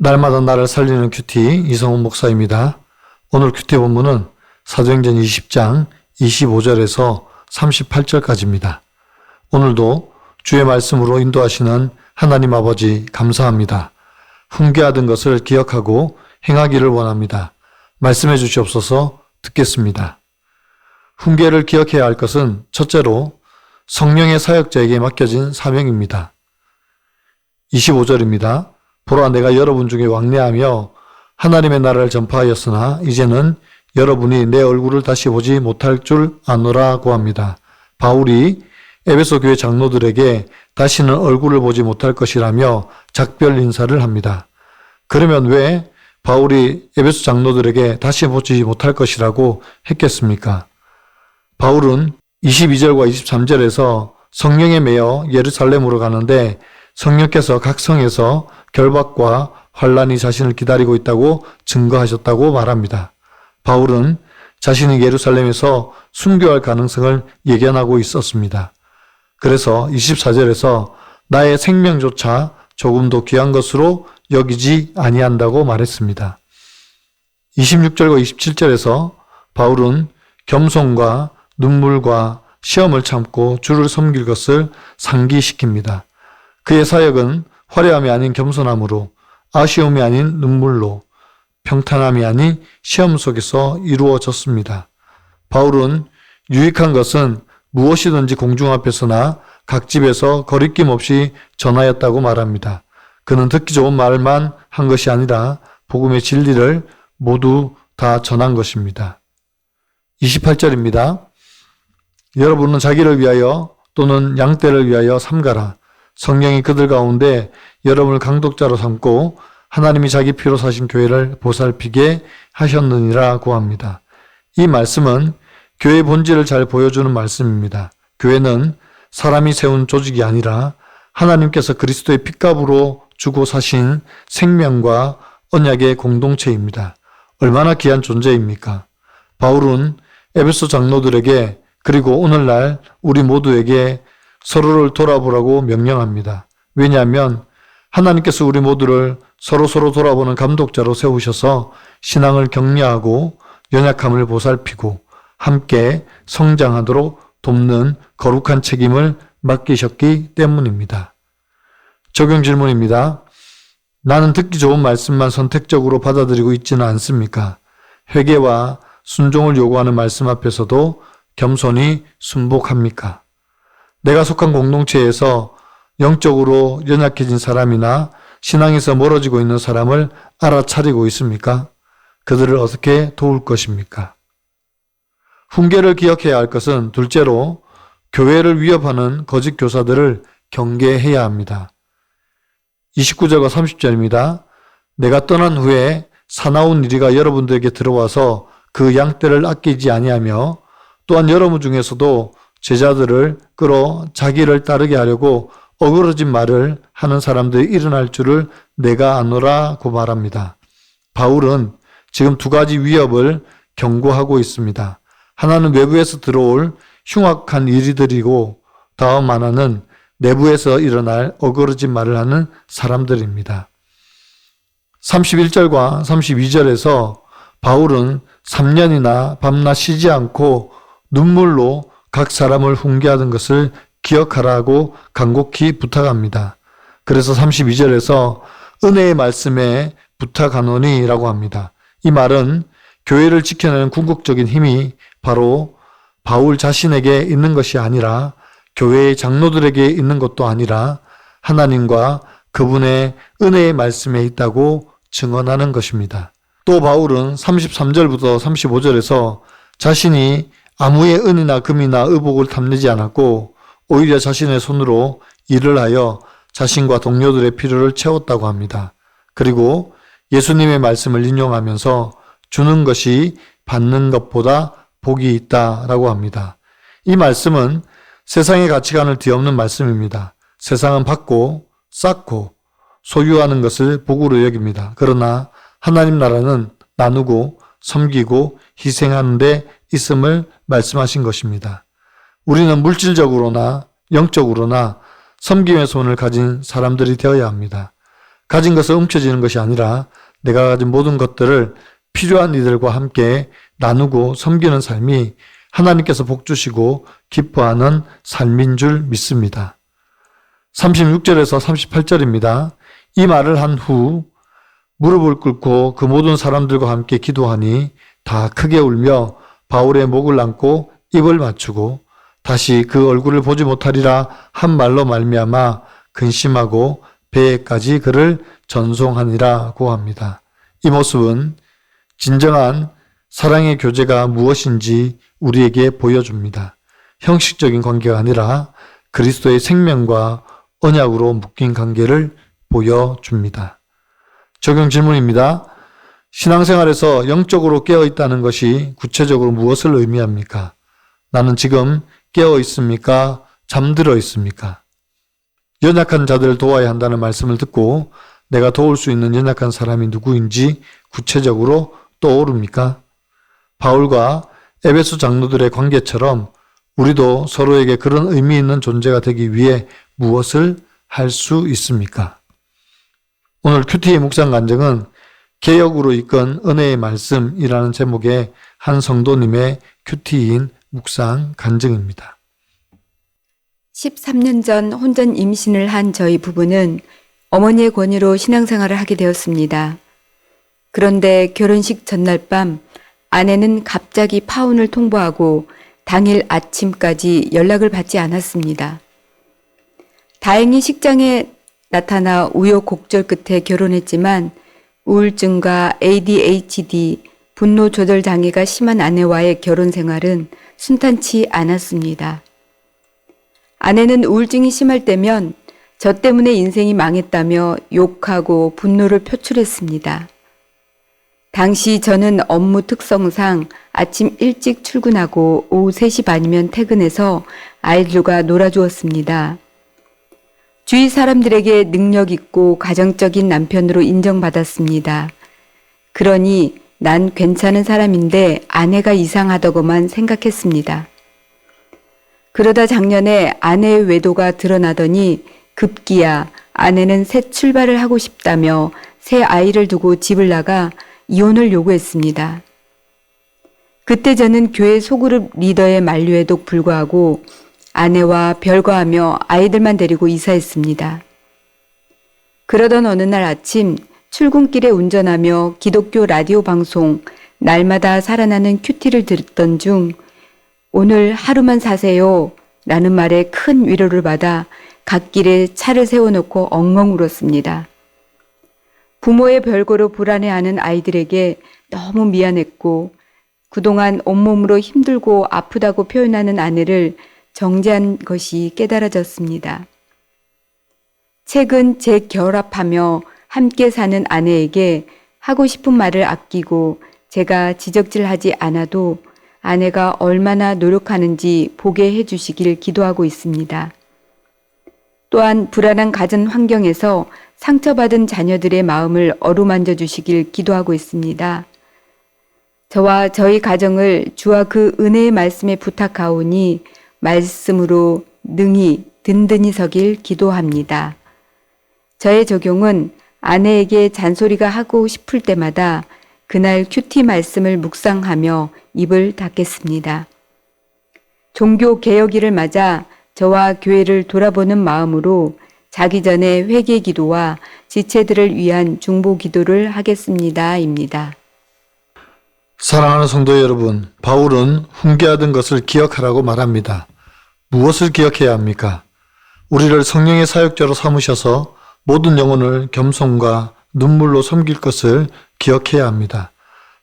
날마다 나를 살리는 큐티 이성훈 목사입니다. 오늘 큐티 본문은 사도행전 20장 25절에서 38절까지입니다. 오늘도 주의 말씀으로 인도하시는 하나님 아버지 감사합니다. 훈계하던 것을 기억하고 행하기를 원합니다. 말씀해 주시옵소서. 듣겠습니다. 훈계를 기억해야 할 것은 첫째로 성령의 사역자에게 맡겨진 사명입니다. 25절입니다. 보라, 내가 여러분 중에 왕래하며 하나님의 나라를 전파하였으나 이제는 여러분이 내 얼굴을 다시 보지 못할 줄 아노라고 합니다. 바울이 에베소 교회 장로들에게 다시는 얼굴을 보지 못할 것이라며 작별 인사를 합니다. 그러면 왜 바울이 에베소 장로들에게 다시 보지 못할 것이라고 했겠습니까? 바울은 22절과 23절에서 성령에 매여 예루살렘으로 가는데 성령께서 각 성에서 결박과 환란이 자신을 기다리고 있다고 증거하셨다고 말합니다. 바울은 자신이 예루살렘에서 순교할 가능성을 예견하고 있었습니다. 그래서 24절에서 나의 생명조차 조금도 귀한 것으로 여기지 아니한다고 말했습니다. 26절과 27절에서 바울은 겸손과 눈물과 시험을 참고 주를 섬길 것을 상기시킵니다. 그의 사역은 화려함이 아닌 겸손함으로, 아쉬움이 아닌 눈물로, 평탄함이 아닌 시험 속에서 이루어졌습니다. 바울은 유익한 것은 무엇이든지 공중 앞에서나 각 집에서 거리낌 없이 전하였다고 말합니다. 그는 듣기 좋은 말만 한 것이 아니라 복음의 진리를 모두 다 전한 것입니다. 28절입니다. 여러분은 자기를 위하여 또는 양떼를 위하여 삼가라. 성령이 그들 가운데 여러분을 강독자로 삼고 하나님이 자기 피로 사신 교회를 보살피게 하셨느니라고 합니다. 이 말씀은 교회의 본질을 잘 보여주는 말씀입니다. 교회는 사람이 세운 조직이 아니라 하나님께서 그리스도의 핏값으로 주고 사신 생명과 언약의 공동체입니다. 얼마나 귀한 존재입니까? 바울은 에베소 장로들에게 그리고 오늘날 우리 모두에게 서로를 돌아보라고 명령합니다. 왜냐하면 하나님께서 우리 모두를 서로 돌아보는 감독자로 세우셔서 신앙을 격려하고 연약함을 보살피고 함께 성장하도록 돕는 거룩한 책임을 맡기셨기 때문입니다. 적용 질문입니다. 나는 듣기 좋은 말씀만 선택적으로 받아들이고 있지는 않습니까? 회개와 순종을 요구하는 말씀 앞에서도 겸손히 순복합니까? 내가 속한 공동체에서 영적으로 연약해진 사람이나 신앙에서 멀어지고 있는 사람을 알아차리고 있습니까? 그들을 어떻게 도울 것입니까? 훈계를 기억해야 할 것은 둘째로 교회를 위협하는 거짓 교사들을 경계해야 합니다. 29절과 30절입니다. 내가 떠난 후에 사나운 이리가 여러분들에게 들어와서 그 양떼를 아끼지 아니하며 또한 여러분 중에서도 제자들을 끌어 자기를 따르게 하려고 어그러진 말을 하는 사람들이 일어날 줄을 내가 아노라고 말합니다. 바울은 지금 두 가지 위협을 경고하고 있습니다. 하나는 외부에서 들어올 흉악한 일들이고 다음 하나는 내부에서 일어날 어그러진 말을 하는 사람들입니다. 31절과 32절에서 바울은 3년이나 밤낮 쉬지 않고 눈물로 각 사람을 훈계하던 것을 기억하라고 간곡히 부탁합니다. 그래서 32절에서 은혜의 말씀에 부탁하노니라고 합니다. 이 말은 교회를 지켜내는 궁극적인 힘이 바로 바울 자신에게 있는 것이 아니라 교회의 장로들에게 있는 것도 아니라 하나님과 그분의 은혜의 말씀에 있다고 증언하는 것입니다. 또 바울은 33절부터 35절에서 자신이 아무의 은이나 금이나 의복을 탐내지 않았고 오히려 자신의 손으로 일을 하여 자신과 동료들의 필요를 채웠다고 합니다. 그리고 예수님의 말씀을 인용하면서 주는 것이 받는 것보다 복이 있다라고 합니다. 이 말씀은 세상의 가치관을 뒤엎는 말씀입니다. 세상은 받고 쌓고 소유하는 것을 복으로 여깁니다. 그러나 하나님 나라는 나누고 섬기고 희생하는 데 있음을 말씀하신 것입니다. 우리는 물질적으로나 영적으로나 섬김의 손을 가진 사람들이 되어야 합니다. 가진 것을 훔쳐지는 것이 아니라 내가 가진 모든 것들을 필요한 이들과 함께 나누고 섬기는 삶이 하나님께서 복 주시고 기뻐하는 삶인 줄 믿습니다. 36절에서 38절입니다. 이 말을 한 후 무릎을 꿇고 그 모든 사람들과 함께 기도하니 다 크게 울며 바울의 목을 안고 입을 맞추고 다시 그 얼굴을 보지 못하리라 한 말로 말미암아 근심하고 배에까지 그를 전송하니라고 합니다. 이 모습은 진정한 사랑의 교제가 무엇인지 우리에게 보여줍니다. 형식적인 관계가 아니라 그리스도의 생명과 언약으로 묶인 관계를 보여줍니다. 적용 질문입니다. 신앙생활에서 영적으로 깨어있다는 것이 구체적으로 무엇을 의미합니까? 나는 지금 깨어 있습니까? 잠들어 있습니까? 연약한 자들을 도와야 한다는 말씀을 듣고 내가 도울 수 있는 연약한 사람이 누구인지 구체적으로 떠오릅니까? 바울과 에베소 장로들의 관계처럼 우리도 서로에게 그런 의미 있는 존재가 되기 위해 무엇을 할 수 있습니까? 오늘 큐티의 묵상 간증은 개혁으로 이끈 은혜의 말씀이라는 제목의 한 성도님의 큐티인 묵상 간증입니다. 13년 전 혼전 임신을 한 저희 부부는 어머니의 권유로 신앙생활을 하게 되었습니다. 그런데 결혼식 전날 밤 아내는 갑자기 파혼을 통보하고 당일 아침까지 연락을 받지 않았습니다. 다행히 식장에 나타나 우여곡절 끝에 결혼했지만 우울증과 ADHD, 분노 조절 장애가 심한 아내와의 결혼 생활은 순탄치 않았습니다. 아내는 우울증이 심할 때면 저 때문에 인생이 망했다며 욕하고 분노를 표출했습니다. 당시 저는 업무 특성상 아침 일찍 출근하고 오후 3시 반이면 퇴근해서 아이들과 놀아주었습니다. 주위 사람들에게 능력 있고 가정적인 남편으로 인정받았습니다. 그러니 난 괜찮은 사람인데 아내가 이상하다고만 생각했습니다. 그러다 작년에 아내의 외도가 드러나더니 급기야 아내는 새 출발을 하고 싶다며 새 아이를 두고 집을 나가 이혼을 요구했습니다. 그때 저는 교회 소그룹 리더의 만류에도 불구하고 아내와 별거하며 아이들만 데리고 이사했습니다. 그러던 어느 날 아침 출근길에 운전하며 기독교 라디오 방송 날마다 살아나는 큐티를 듣던 중 오늘 하루만 사세요 라는 말에 큰 위로를 받아 갓길에 차를 세워놓고 엉엉 울었습니다. 부모의 별거로 불안해하는 아이들에게 너무 미안했고 그동안 온몸으로 힘들고 아프다고 표현하는 아내를 정죄한 것이 깨달아졌습니다. 최근 재결합하며 함께 사는 아내에게 하고 싶은 말을 아끼고 제가 지적질하지 않아도 아내가 얼마나 노력하는지 보게 해주시길 기도하고 있습니다. 또한 불안한 가정 환경에서 상처받은 자녀들의 마음을 어루만져 주시길 기도하고 있습니다. 저와 저희 가정을 주와 그 은혜의 말씀에 부탁하오니 말씀으로 능히 든든히 서길 기도합니다. 저의 적용은 아내에게 잔소리가 하고 싶을 때마다 그날 큐티 말씀을 묵상하며 입을 닫겠습니다. 종교 개혁일을 맞아 저와 교회를 돌아보는 마음으로 자기 전에 회개 기도와 지체들을 위한 중보 기도를 하겠습니다.입니다. 사랑하는 성도 여러분, 바울은 훈계하던 것을 기억하라고 말합니다. 무엇을 기억해야 합니까? 우리를 성령의 사역자로 삼으셔서 모든 영혼을 겸손과 눈물로 섬길 것을 기억해야 합니다.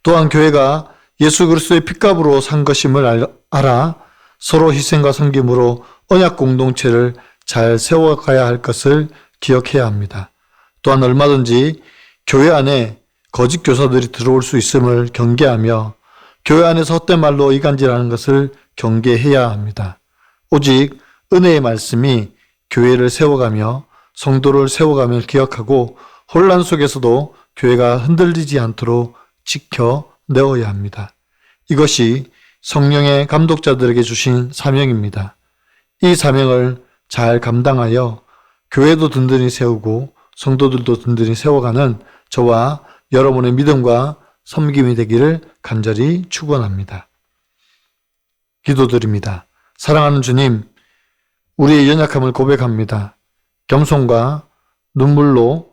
또한 교회가 예수 그리스도의 핏값으로 산 것임을 알아 서로 희생과 섬김으로 언약 공동체를 잘 세워가야 할 것을 기억해야 합니다. 또한 얼마든지 교회 안에 거짓 교사들이 들어올 수 있음을 경계하며 교회 안에서 헛된 말로 이간질하는 것을 경계해야 합니다. 오직 은혜의 말씀이 교회를 세워가며 성도를 세워가며 기억하고 혼란 속에서도 교회가 흔들리지 않도록 지켜내어야 합니다. 이것이 성령의 감독자들에게 주신 사명입니다. 이 사명을 잘 감당하여 교회도 든든히 세우고 성도들도 든든히 세워가는 저와 여러분의 믿음과 섬김이 되기를 간절히 축원합니다. 기도드립니다. 사랑하는 주님, 우리의 연약함을 고백합니다. 겸손과 눈물로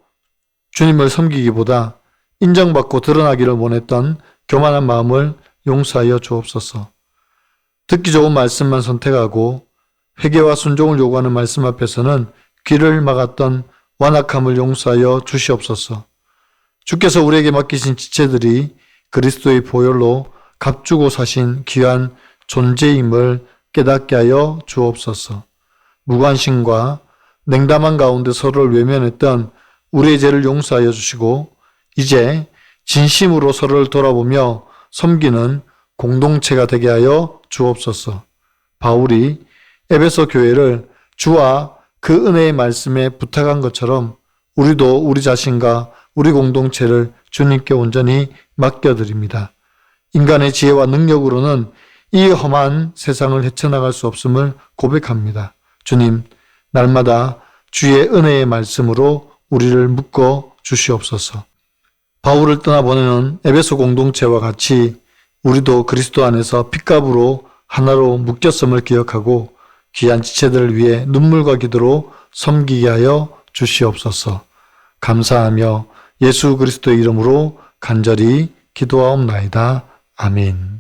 주님을 섬기기보다 인정받고 드러나기를 원했던 교만한 마음을 용서하여 주옵소서. 듣기 좋은 말씀만 선택하고 회개와 순종을 요구하는 말씀 앞에서는 귀를 막았던 완악함을 용서하여 주시옵소서. 주께서 우리에게 맡기신 지체들이 그리스도의 보혈로 값주고 사신 귀한 존재임을 깨닫게 하여 주옵소서. 무관심과 냉담한 가운데 서로를 외면했던 우리의 죄를 용서하여 주시고 이제 진심으로 서로를 돌아보며 섬기는 공동체가 되게 하여 주옵소서. 바울이 에베소 교회를 주와 그 은혜의 말씀에 부탁한 것처럼 우리도 우리 자신과 우리 공동체를 주님께 온전히 맡겨드립니다. 인간의 지혜와 능력으로는 이 험한 세상을 헤쳐나갈 수 없음을 고백합니다. 주님, 날마다 주의 은혜의 말씀으로 우리를 묶어 주시옵소서. 바울을 떠나보내는 에베소 공동체와 같이 우리도 그리스도 안에서 핏값으로 하나로 묶였음을 기억하고 귀한 지체들을 위해 눈물과 기도로 섬기게 하여 주시옵소서. 감사하며 예수 그리스도의 이름으로 간절히 기도하옵나이다. 아멘.